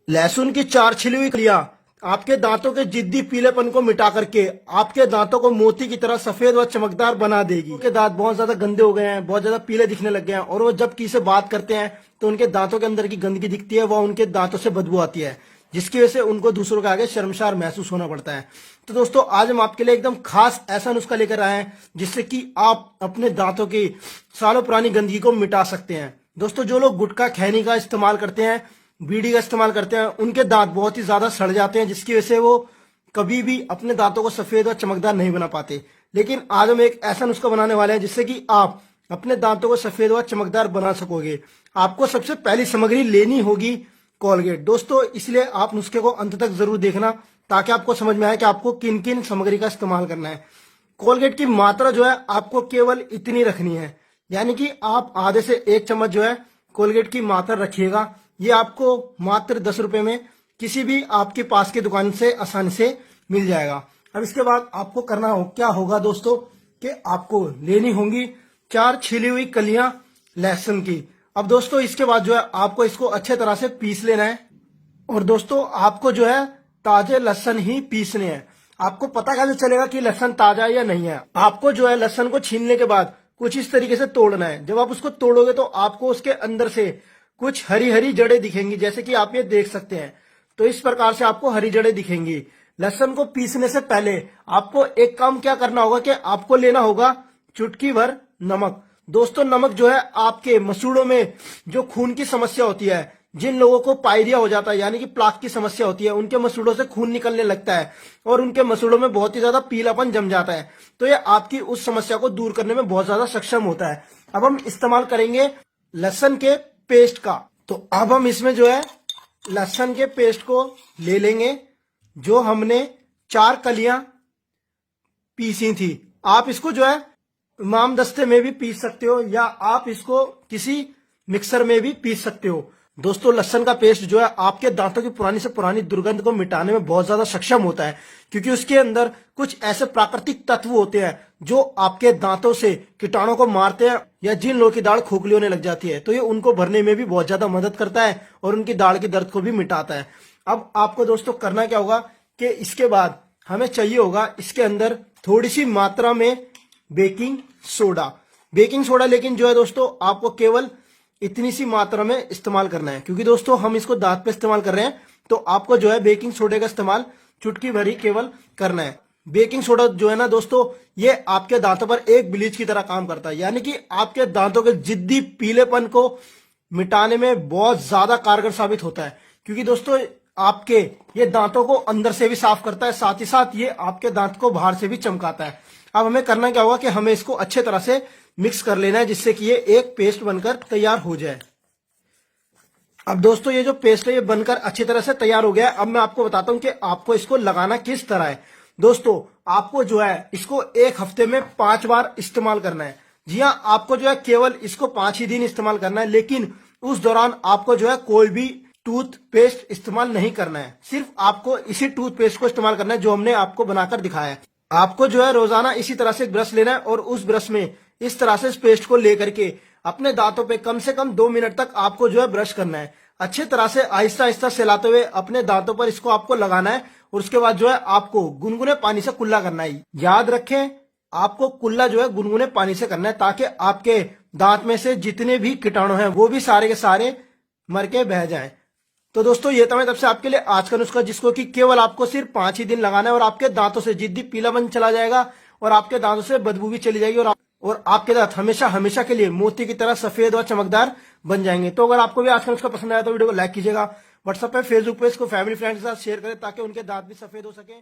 लहसुन की 4 छिली हुई कलियां आपके दांतों के जिद्दी पीलेपन को मिटा करके आपके दांतों को मोती की तरह सफेद व चमकदार बना देगी। उनके दांत बहुत ज्यादा गंदे हो गए हैं, बहुत ज्यादा पीले दिखने लग गए हैं और वो जब किसी से बात करते हैं तो उनके दांतों के अंदर की गंदगी दिखती है, वह उनके दांतों से बदबू आती है, जिसकी वजह से उनको दूसरों के आगे शर्मसार महसूस होना पड़ता है। तो दोस्तों आज हम आपके लिए एकदम खास ऐसा नुस्खा लेकर आए हैं जिससे कि आप अपने दांतों की सालों पुरानी गंदगी को मिटा सकते हैं। दोस्तों जो लोग गुटखा खैनी का इस्तेमाल करते हैं, बीड़ी का इस्तेमाल करते हैं, उनके दांत बहुत ही ज्यादा सड़ जाते हैं, जिसकी वजह से वो कभी भी अपने दांतों को सफेद और चमकदार नहीं बना पाते। लेकिन आज हम एक ऐसा नुस्खा बनाने वाले हैं जिससे कि आप अपने दांतों को सफेद और चमकदार बना सकोगे। आपको सबसे पहली सामग्री लेनी होगी कोलगेट। दोस्तों इसलिए आप नुस्खे को अंत तक जरूर देखना ताकि आपको समझ में आए कि आपको किन किन सामग्री का इस्तेमाल करना है। कोलगेट की मात्रा जो है आपको केवल इतनी रखनी है, यानी कि आप आधे से 1 चम्मच जो है कोलगेट की मात्रा रखिएगा। ये आपको मात्र 10 रुपए में किसी भी आपके पास की दुकान से आसानी से मिल जाएगा। अब इसके बाद आपको करना क्या होगा दोस्तों कि आपको लेनी होंगी 4 छिली हुई कलियां लहसुन की। अब दोस्तों इसके बाद जो है आपको इसको अच्छे तरह से पीस लेना है और दोस्तों आपको जो है ताजे लहसुन ही पीसने हैं। आपको पता कैसे चलेगा कि लहसुन ताजा है या नहीं है? आपको जो है लहसुन को छीलने के बाद कुछ इस तरीके से तोड़ना है। जब आप उसको तोड़ोगे तो आपको उसके अंदर से कुछ हरी हरी जड़ें दिखेंगी, जैसे कि आप ये देख सकते हैं। तो इस प्रकार से आपको हरी जड़ें दिखेंगी। लहसुन को पीसने से पहले आपको एक काम क्या करना होगा कि आपको लेना होगा चुटकी भर नमक। दोस्तों नमक जो है आपके मसूड़ों में जो खून की समस्या होती है, जिन लोगों को पायरिया हो जाता है यानी कि प्लाक की समस्या होती है, उनके मसूड़ों से खून निकलने लगता है और उनके मसूड़ों में बहुत ही ज्यादा पीलापन जम जाता है, तो ये आपकी उस समस्या को दूर करने में बहुत ज्यादा सक्षम होता है। अब हम इस्तेमाल करेंगे लहसुन के पेस्ट का। तो अब हम इसमें जो है लहसुन के पेस्ट को ले लेंगे जो हमने 4 कलियां पीसी थी। आप इसको जो है इमाम दस्ते में भी पीस सकते हो या आप इसको किसी मिक्सर में भी पीस सकते हो। दोस्तों लहसुन का पेस्ट जो है आपके दांतों की पुरानी से पुरानी दुर्गंध को मिटाने में बहुत ज्यादा सक्षम होता है, क्योंकि उसके अंदर कुछ ऐसे प्राकृतिक तत्व होते हैं जो आपके दांतों से कीटाणु को मारते हैं, या जिन लोगों की दाढ़ खोखली होने लग जाती है तो ये उनको भरने में भी बहुत ज्यादा मदद करता है और उनकी दाढ़ की दर्द को भी मिटाता है। अब आपको दोस्तों करना क्या होगा कि इसके बाद हमें चाहिए होगा इसके अंदर थोड़ी सी मात्रा में बेकिंग सोडा। बेकिंग सोडा लेकिन जो है दोस्तों आपको केवल इतनी सी मात्रा में इस्तेमाल करना है, क्योंकि दोस्तों हम इसको दांत पे इस्तेमाल कर रहे हैं, तो आपको जो है बेकिंग सोडे का इस्तेमाल चुटकी भर ही केवल करना है। बेकिंग सोडा जो है ना दोस्तों ये आपके दांतों पर एक ब्लीच की तरह काम करता है, यानी कि आपके दांतों के जिद्दी पीलेपन को मिटाने में बहुत ज्यादा कारगर साबित होता है, क्योंकि दोस्तों आपके ये दांतों को अंदर से भी साफ करता है, साथ ही साथ ये आपके दांत को बाहर से भी चमकाता है। अब हमें करना क्या होगा कि हमें इसको अच्छे तरह से मिक्स कर लेना है जिससे कि ये एक पेस्ट बनकर तैयार हो जाए। अब दोस्तों ये जो पेस्ट है ये बनकर अच्छी तरह से तैयार हो गया है। अब मैं आपको बताता हूं कि आपको इसको लगाना किस तरह है। दोस्तों आपको जो है इसको 1 हफ्ते में 5 बार इस्तेमाल करना है। जी हाँ, आपको जो है केवल इसको 5 ही दिन इस्तेमाल करना है, लेकिन उस दौरान आपको जो है कोई भी टूथपेस्ट इस्तेमाल नहीं करना है। सिर्फ आपको इसी टूथपेस्ट को इस्तेमाल करना है जो हमने आपको बनाकर दिखाया है। आपको जो है रोजाना इसी तरह से ब्रश लेना है और उस ब्रश में इस तरह से इस पेस्ट को लेकर के अपने दांतों पे कम से कम 2 मिनट तक आपको जो है ब्रश करना है। अच्छे तरह से आहिस्ता आहिस्ता सेलाते हुए अपने दांतों पर इसको आपको लगाना है और उसके बाद जो है आपको गुनगुने पानी से कुल्ला करना है। याद रखें आपको कुल्ला जो है गुनगुने पानी से करना है ताकि आपके दांत में से जितने भी कीटाणु हैं वो भी सारे के सारे मर के बह जाएं। तो दोस्तों ये था मैं तब से आपके लिए आज का नुस्खा, जिसको कि केवल आपको सिर्फ 5 ही दिन लगाना है और आपके दांतों से जिद्दी पीलापन चला जाएगा और आपके दांतों से बदबू भी चली जाएगी और आपके दांत हमेशा हमेशा के लिए मोती की तरह सफेद और चमकदार बन जाएंगे। तो अगर आपको भी आज का नुस्खा पसंद आया तो वीडियो को लाइक कीजिएगा, व्हाट्सएप पे फेसबुक पे इसको फैमिली फ्रेंड्स के साथ शेयर करें ताकि उनके दांत भी सफेद हो सके।